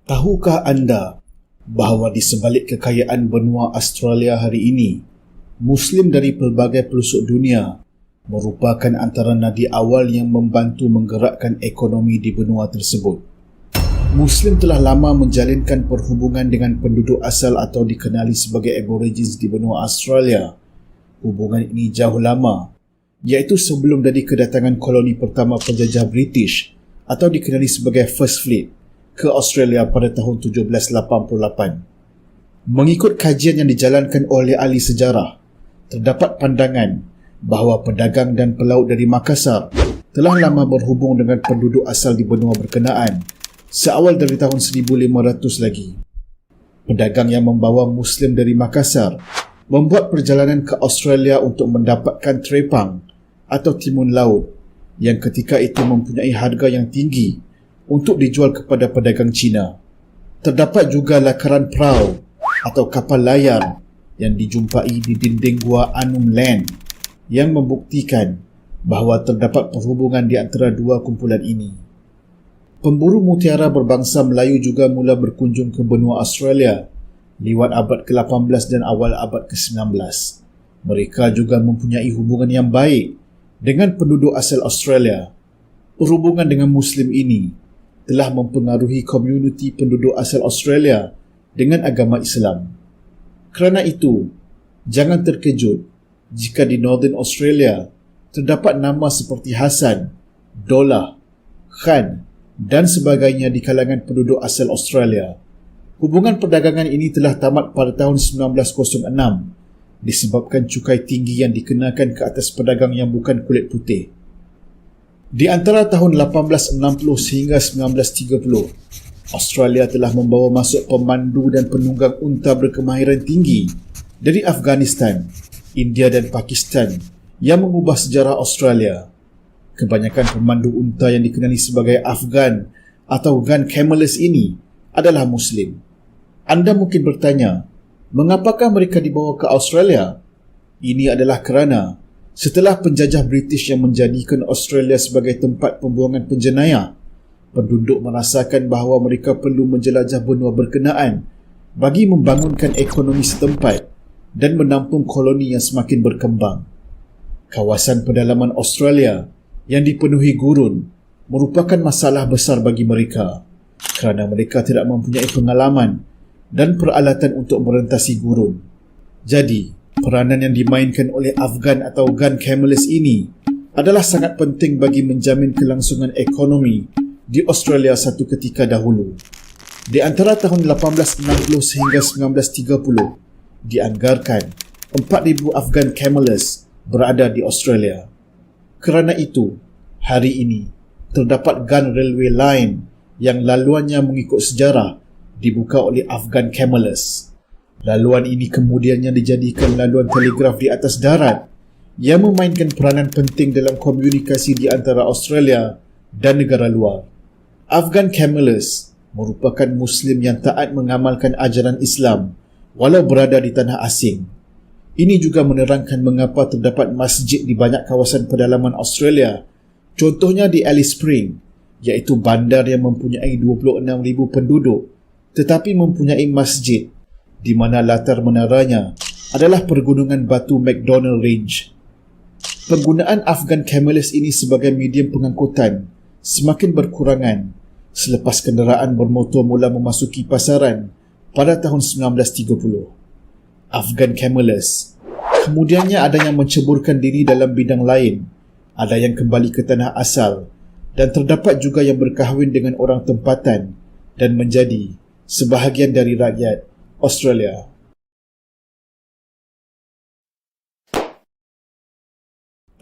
Tahukah anda bahawa di sebalik kekayaan benua Australia hari ini, Muslim dari pelbagai pelosok dunia merupakan antara nadi awal yang membantu menggerakkan ekonomi di benua tersebut. Muslim telah lama menjalinkan perhubungan dengan penduduk asal atau dikenali sebagai Aborigines di benua Australia. Hubungan ini jauh lama, iaitu sebelum dari kedatangan koloni pertama penjajah British atau dikenali sebagai First Fleet ke Australia pada tahun 1788. Mengikut kajian yang dijalankan oleh ahli sejarah, terdapat pandangan bahawa pedagang dan pelaut dari Makassar telah lama berhubung dengan penduduk asal di benua berkenaan seawal dari tahun 1500 lagi. Pedagang yang membawa Muslim dari Makassar membuat perjalanan ke Australia untuk mendapatkan trepang atau timun laut yang ketika itu mempunyai harga yang tinggi untuk dijual kepada pedagang Cina. Terdapat juga lakaran perahu atau kapal layar yang dijumpai di dinding Gua Anum Land yang membuktikan bahawa terdapat perhubungan di antara dua kumpulan ini. Pemburu mutiara berbangsa Melayu juga mula berkunjung ke benua Australia lewat abad ke-18 dan awal abad ke-19. Mereka juga mempunyai hubungan yang baik dengan penduduk asal Australia. Perhubungan dengan Muslim ini telah mempengaruhi komuniti penduduk asal Australia dengan agama Islam. Kerana itu, jangan terkejut jika di Northern Australia terdapat nama seperti Hassan, Dollah, Khan dan sebagainya di kalangan penduduk asal Australia. Hubungan perdagangan ini telah tamat pada tahun 1906 disebabkan cukai tinggi yang dikenakan ke atas pedagang yang bukan kulit putih. Di antara tahun 1860 sehingga 1930, Australia telah membawa masuk pemandu dan penunggang unta berkemahiran tinggi dari Afghanistan, India dan Pakistan yang mengubah sejarah Australia. Kebanyakan pemandu unta yang dikenali sebagai Afghan atau Gun Camelists ini adalah Muslim. Anda mungkin bertanya, mengapakah mereka dibawa ke Australia? Ini adalah kerana setelah penjajah British yang menjadikan Australia sebagai tempat pembuangan penjenayah, penduduk merasakan bahawa mereka perlu menjelajah benua berkenaan bagi membangunkan ekonomi setempat dan menampung koloni yang semakin berkembang. Kawasan pedalaman Australia yang dipenuhi gurun merupakan masalah besar bagi mereka kerana mereka tidak mempunyai pengalaman dan peralatan untuk merentasi gurun. Jadi, peranan yang dimainkan oleh Afghan atau Gun Camelists ini adalah sangat penting bagi menjamin kelangsungan ekonomi di Australia satu ketika dahulu. Di antara tahun 1860 sehingga 1930, dianggarkan 4,000 Afghan Camelists berada di Australia. Kerana itu, hari ini terdapat Gun Railway Line yang laluannya mengikut sejarah dibuka oleh Afghan Camelists. Laluan ini kemudiannya dijadikan laluan telegraf di atas darat yang memainkan peranan penting dalam komunikasi di antara Australia dan negara luar. Afghan Camelists merupakan Muslim yang taat mengamalkan ajaran Islam walau berada di tanah asing. Ini juga menerangkan mengapa terdapat masjid di banyak kawasan pedalaman Australia, contohnya di Alice Springs, iaitu bandar yang mempunyai 26,000 penduduk tetapi mempunyai masjid di mana latar menaranya adalah pergunungan batu McDonnell Range. Penggunaan Afghan Camelists ini sebagai medium pengangkutan semakin berkurangan selepas kenderaan bermotor mula memasuki pasaran pada tahun 1930. Afghan Camelists kemudiannya ada yang menceburkan diri dalam bidang lain, ada yang kembali ke tanah asal dan terdapat juga yang berkahwin dengan orang tempatan dan menjadi sebahagian dari rakyat Australia.